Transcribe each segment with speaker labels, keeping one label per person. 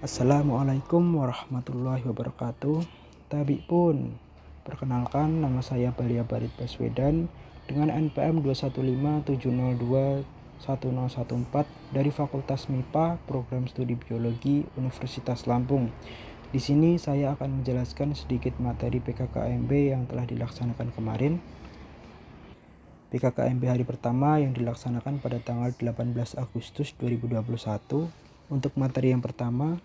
Speaker 1: Assalamualaikum warahmatullahi wabarakatuh. Tabi pun, perkenalkan nama saya Balia Barit Baswedan dengan NPM 21570211014 dari Fakultas MIPA Program Studi Biologi Universitas Lampung. Di sini saya akan menjelaskan sedikit materi PKKMB yang telah dilaksanakan kemarin. PKKMB hari pertama yang dilaksanakan pada tanggal 18 Agustus 2021. Untuk materi yang pertama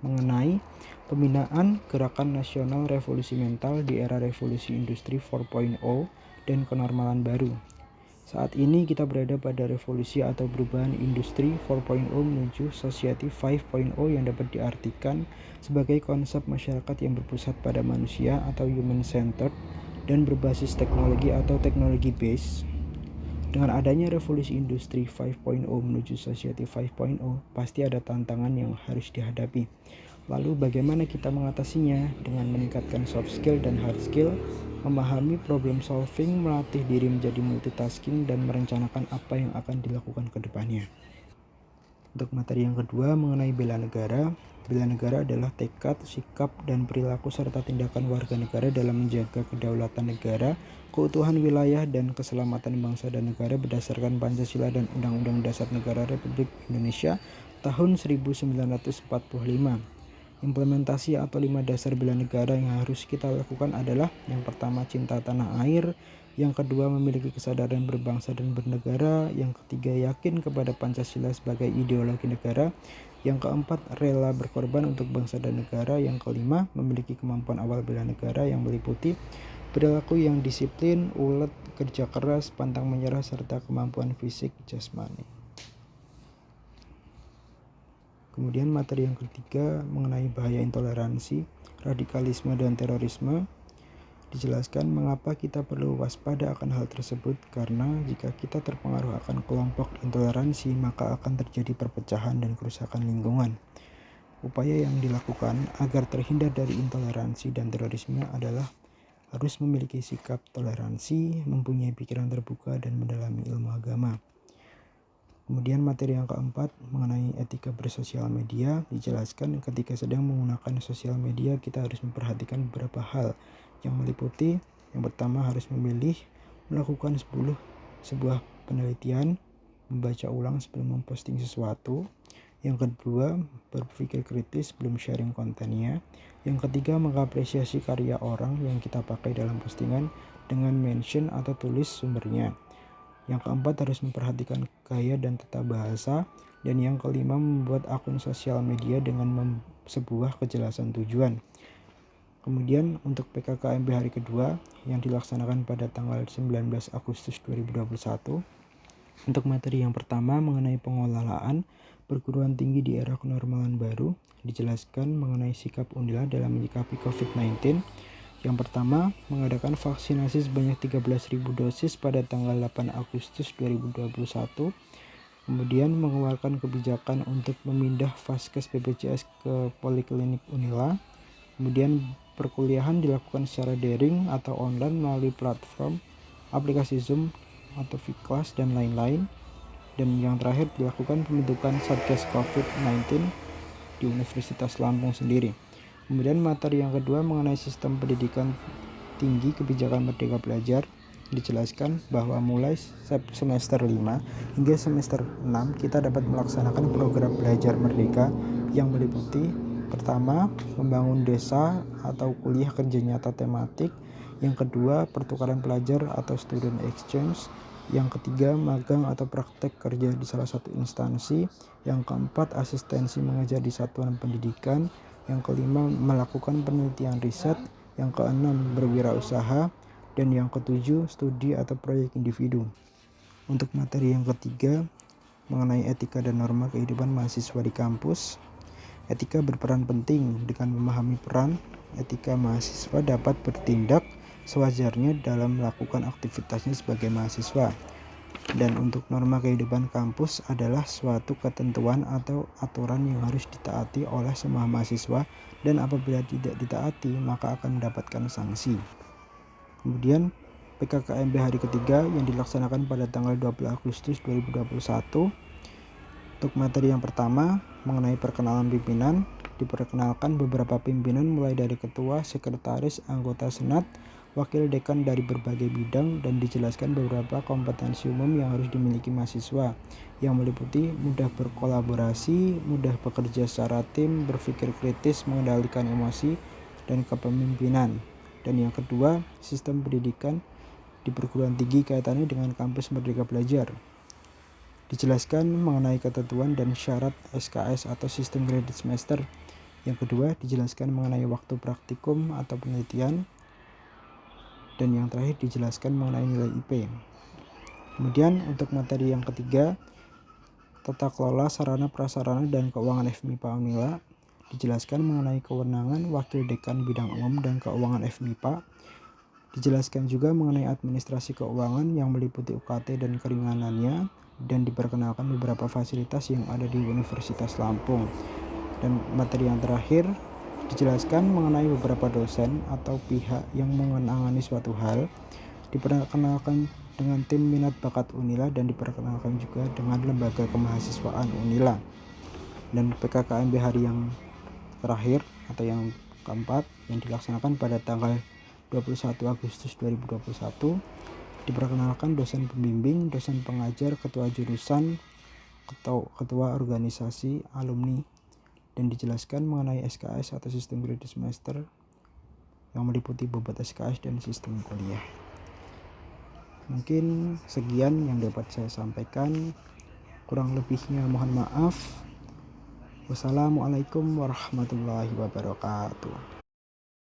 Speaker 1: mengenai pembinaan Gerakan Nasional Revolusi Mental di era Revolusi Industri 4.0 dan kenormalan baru. Saat ini kita berada pada revolusi atau perubahan industri 4.0 menuju society 5.0 yang dapat diartikan sebagai konsep masyarakat yang berpusat pada manusia atau human centered dan berbasis teknologi atau teknologi base. Dengan adanya revolusi industri 5.0 menuju society 5.0, pasti ada tantangan yang harus dihadapi. Lalu bagaimana kita mengatasinya? Dengan meningkatkan soft skill dan hard skill, memahami problem solving, melatih diri menjadi multitasking, dan merencanakan apa yang akan dilakukan ke depannya. Untuk materi yang kedua mengenai bela negara. Bela negara adalah tekad, sikap, dan perilaku serta tindakan warga negara dalam menjaga kedaulatan negara, keutuhan wilayah, dan keselamatan bangsa dan negara berdasarkan Pancasila dan Undang-Undang Dasar Negara Republik Indonesia tahun 1945. Implementasi atau 5 dasar bela negara yang harus kita lakukan adalah: yang pertama, cinta tanah air; yang kedua, memiliki kesadaran berbangsa dan bernegara; yang ketiga, yakin kepada Pancasila sebagai ideologi negara; yang keempat, rela berkorban untuk bangsa dan negara; yang kelima, memiliki kemampuan awal bela negara yang meliputi perilaku yang disiplin, ulet, kerja keras, pantang menyerah, serta kemampuan fisik jasmani. Kemudian materi yang ketiga mengenai bahaya intoleransi, radikalisme, dan terorisme. Dijelaskan mengapa kita perlu waspada akan hal tersebut, karena jika kita terpengaruh akan kelompok intoleransi, maka akan terjadi perpecahan dan kerusakan lingkungan. Upaya yang dilakukan agar terhindar dari intoleransi dan terorisme adalah harus memiliki sikap toleransi, mempunyai pikiran terbuka, dan mendalami ilmu agama. Kemudian materi yang keempat mengenai etika bersosial media. Dijelaskan ketika sedang menggunakan sosial media kita harus memperhatikan beberapa hal yang meliputi: yang pertama, harus memilih melakukan sebuah penelitian, membaca ulang sebelum memposting sesuatu; yang kedua, berpikir kritis sebelum sharing kontennya; yang ketiga, mengapresiasi karya orang yang kita pakai dalam postingan dengan mention atau tulis sumbernya; yang keempat, harus memperhatikan gaya dan tata bahasa; dan yang kelima, membuat akun sosial media dengan sebuah kejelasan tujuan. Kemudian untuk PKKMB hari kedua yang dilaksanakan pada tanggal 19 Agustus 2021. Untuk materi yang pertama mengenai pengelolaan perguruan tinggi di era kenormalan baru. Dijelaskan mengenai sikap Unila dalam menyikapi COVID-19. Yang pertama, mengadakan vaksinasi sebanyak 13.000 dosis pada tanggal 8 Agustus 2021. Kemudian mengeluarkan kebijakan untuk memindah Vaskes BPJS ke Poliklinik Unila. Kemudian perkuliahan dilakukan secara daring atau online melalui platform aplikasi Zoom atau Vclass dan lain-lain. Dan yang terakhir, dilakukan pembentukan Satgas COVID-19 di Universitas Lampung sendiri. Kemudian materi yang kedua mengenai sistem pendidikan tinggi kebijakan Merdeka Belajar. Dijelaskan bahwa mulai semester 5 hingga semester 6 kita dapat melaksanakan program belajar merdeka yang meliputi: pertama, membangun desa atau kuliah kerja nyata tematik; yang kedua, pertukaran pelajar atau student exchange; yang ketiga, magang atau praktek kerja di salah satu instansi; yang keempat, asistensi mengajar di satuan pendidikan; yang kelima, melakukan penelitian riset; yang keenam, berwirausaha; dan yang ketujuh, studi atau proyek individu. Untuk materi yang ketiga mengenai etika dan norma kehidupan mahasiswa di kampus. Etika berperan penting. Dengan memahami peran etika, mahasiswa dapat bertindak sewajarnya dalam melakukan aktivitasnya sebagai mahasiswa. Dan untuk norma kehidupan kampus adalah suatu ketentuan atau aturan yang harus ditaati oleh semua mahasiswa, dan apabila tidak ditaati maka akan mendapatkan sanksi. Kemudian PKKMB hari ketiga yang dilaksanakan pada tanggal 20 Agustus 2021. Untuk materi yang pertama mengenai perkenalan pimpinan. Diperkenalkan beberapa pimpinan mulai dari ketua, sekretaris, anggota senat, wakil dekan dari berbagai bidang, dan dijelaskan beberapa kompetensi umum yang harus dimiliki mahasiswa, yang meliputi mudah berkolaborasi, mudah bekerja secara tim, berpikir kritis, mengendalikan emosi, dan kepemimpinan. Dan yang kedua, sistem pendidikan di perguruan tinggi kaitannya dengan kampus Merdeka Belajar. Dijelaskan mengenai ketentuan dan syarat SKS atau sistem kredit semester. Yang kedua, dijelaskan mengenai waktu praktikum atau penelitian. Dan yang terakhir, dijelaskan mengenai nilai IP. Kemudian untuk materi yang ketiga, tata kelola sarana prasarana dan keuangan FMIPA Unila. Dijelaskan mengenai kewenangan wakil dekan bidang umum dan keuangan FMIPA. Dijelaskan juga mengenai administrasi keuangan yang meliputi UKT dan keringanannya, dan diperkenalkan beberapa fasilitas yang ada di Universitas Lampung. Dan materi yang terakhir, dijelaskan mengenai beberapa dosen atau pihak yang menangani suatu hal, diperkenalkan dengan tim minat bakat Unila, dan diperkenalkan juga dengan lembaga kemahasiswaan Unila. Dan PKKMB hari yang terakhir atau yang keempat yang dilaksanakan pada tanggal 21 Agustus 2021, diperkenalkan dosen pembimbing, dosen pengajar, ketua jurusan, ketua organisasi, alumni, dan dijelaskan mengenai SKS atau sistem kredit semester yang meliputi bobot SKS dan sistem kuliah. Mungkin sekian yang dapat saya sampaikan, kurang lebihnya mohon maaf. Wassalamualaikum warahmatullahi wabarakatuh.